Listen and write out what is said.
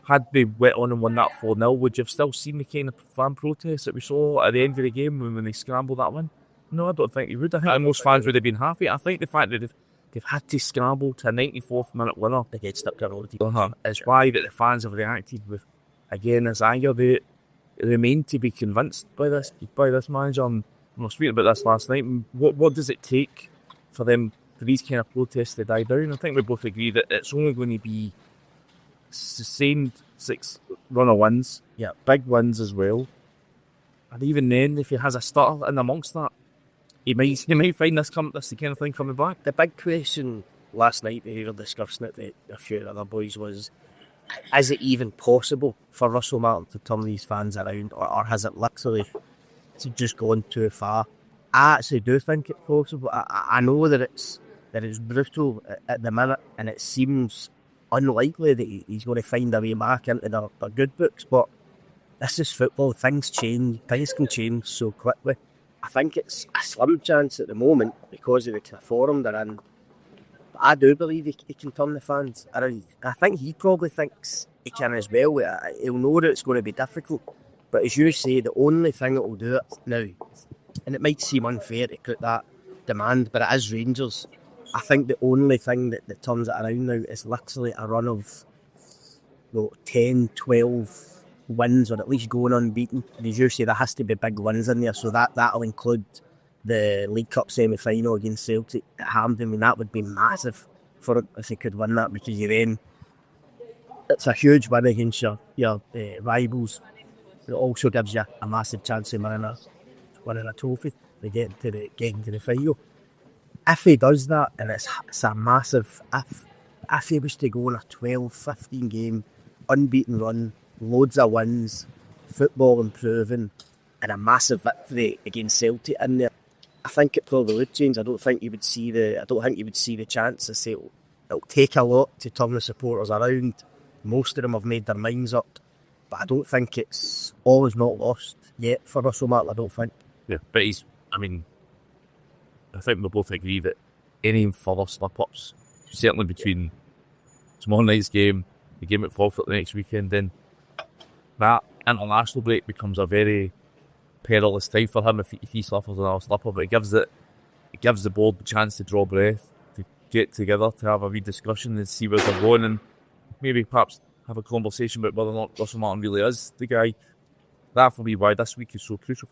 had they went on and won that 4-0, would you have still seen the kind of fan protests that we saw at the end of the game when they scrambled that win? No, I don't think you would. I think most fans would have been happy. I think the fact that they've had to scramble to a 94th minute winner against up is why that the fans have reacted with, again, this anger. They remain to be convinced by this manager. And I was speaking about this last night. What does it take for these kind of protests to die down? I think we both agree that it's only going to be sustained 6 run of wins, big wins as well. And even then, if he has a stutter in amongst that, he might find this kind of thing coming back. The big question last night, we were discussing it with a few other boys, was, is it even possible for Russell Martin to turn these fans around, or has it literally just gone too far? I actually do think it's possible. I know that it's brutal at the minute, and it seems unlikely that he's going to find a way back into the good books, but this is football. Things change. Things can change so quickly. I think it's a slim chance at the moment because of the form they're in. But I do believe he can turn the fans around. I think he probably thinks he can as well. He'll know that it's going to be difficult. But as you say, the only thing that will do it now, and it might seem unfair to put that demand, but it is Rangers. I think the only thing that turns it around now is literally a run of 10, 12 wins, or at least going unbeaten. And as you say, there has to be big wins in there, so that'll include the League Cup semi-final against Celtic at Hampden. I mean, that would be massive for it if they could win that, because it's a huge win against your rivals. It also gives you a massive chance of winning a trophy to get into the final. If he does that, and it's a massive if he was to go on a 12-15 game unbeaten run, loads of wins, football improving, and a massive victory against Celtic in there, I think it probably would change. I don't think you would see the chance. I say it'll take a lot to turn the supporters around. Most of them have made their minds up, but I don't think it's always not lost yet for Russell Martin. I don't think. Yeah, but I think we both agree that any further slip-ups, certainly between tomorrow night's game, the game at Falkirk the next weekend, then that international break becomes a very perilous time for him if he suffers another slip-up. But it gives the board the chance to draw breath, to get together, to have a wee discussion and see where they're going, and maybe perhaps have a conversation about whether or not Russell Martin really is the guy. That for me why this week is so crucial.